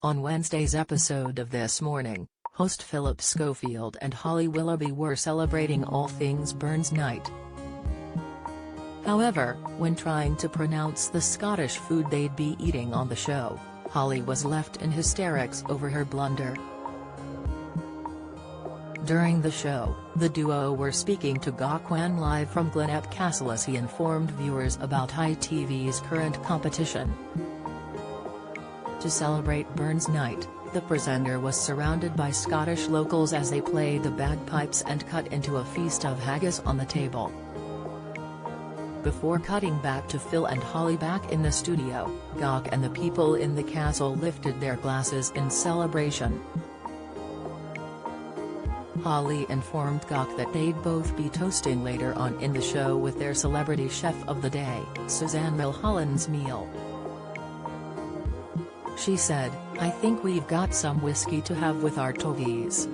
On Wednesday's episode of This Morning, host Phillip Schofield and Holly Willoughby were celebrating all things Burns Night. However, when trying to pronounce the Scottish food they'd be eating on the show, Holly was left in hysterics over her blunder. During the show, the duo were speaking to Gawkwan live from Glenep Castle as he informed viewers about ITV's current competition. To celebrate Burns Night, the presenter was surrounded by Scottish locals as they played the bagpipes and cut into a feast of haggis on the table. Before cutting back to Phil and Holly back in the studio, Gawk and the people in the castle lifted their glasses in celebration. Holly informed Gawk that they'd both be toasting later on in the show with their celebrity chef of the day, Suzanne Milholland's meal. She said, "I think we've got some whiskey to have with our togies."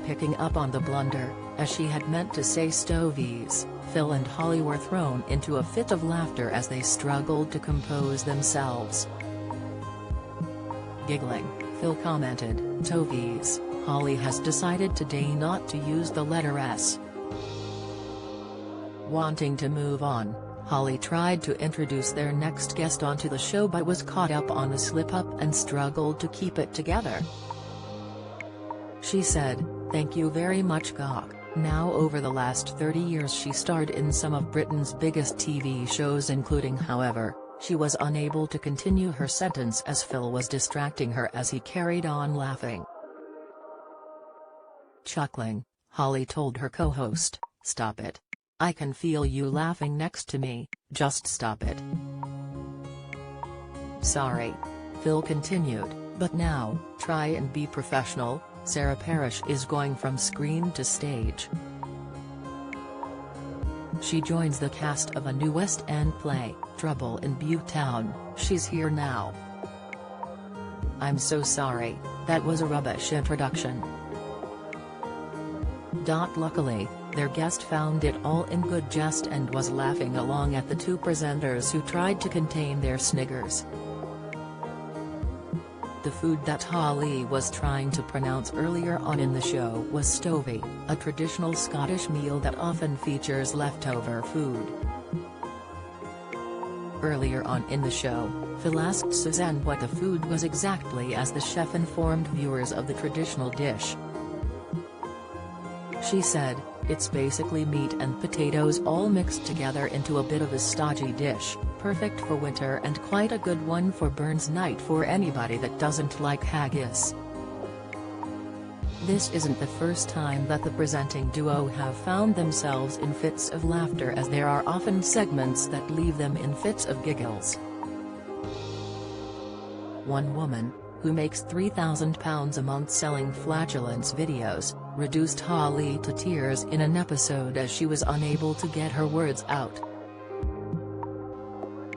Picking up on the blunder, as she had meant to say stovies, Phil and Holly were thrown into a fit of laughter as they struggled to compose themselves. Giggling, Phil commented, "Togies, Holly has decided today not to use the letter S." Wanting to move on, Holly tried to introduce their next guest onto the show but was caught up on the slip-up and struggled to keep it together. She said, "Thank you very much Gawk." Now over the last 30 years she starred in some of Britain's biggest TV shows including However, she was unable to continue her sentence as Phil was distracting her as he carried on laughing. Chuckling, Holly told her co-host, "Stop it. I can feel you laughing next to me, just stop it." "Sorry," Phil continued, "but now, try and be professional. Sarah Parish is going from screen to stage. She joins the cast of a new West End play, Trouble in Butetown. She's here now." "I'm so sorry, that was a rubbish introduction." Luckily, their guest found it all in good jest and was laughing along at the two presenters who tried to contain their sniggers. The food that Holly was trying to pronounce earlier on in the show was stovey, a traditional Scottish meal that often features leftover food. Earlier on in the show, Phil asked Suzanne what the food was exactly as the chef informed viewers of the traditional dish. She said, "It's basically meat and potatoes all mixed together into a bit of a stodgy dish, perfect for winter and quite a good one for Burns Night for anybody that doesn't like haggis." This isn't the first time that the presenting duo have found themselves in fits of laughter as there are often segments that leave them in fits of giggles. One woman, who makes £3,000 a month selling flatulence videos, reduced Holly to tears in an episode as she was unable to get her words out.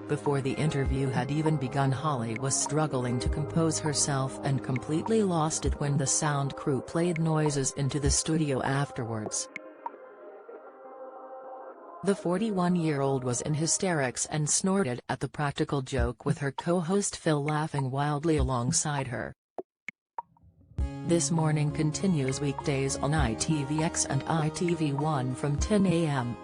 Before the interview had even begun, Holly was struggling to compose herself and completely lost it when the sound crew played noises into the studio afterwards. The 41-year-old was in hysterics and snorted at the practical joke with her co-host Phil laughing wildly alongside her. This Morning continues weekdays on ITVX and ITV1 from 10 a.m.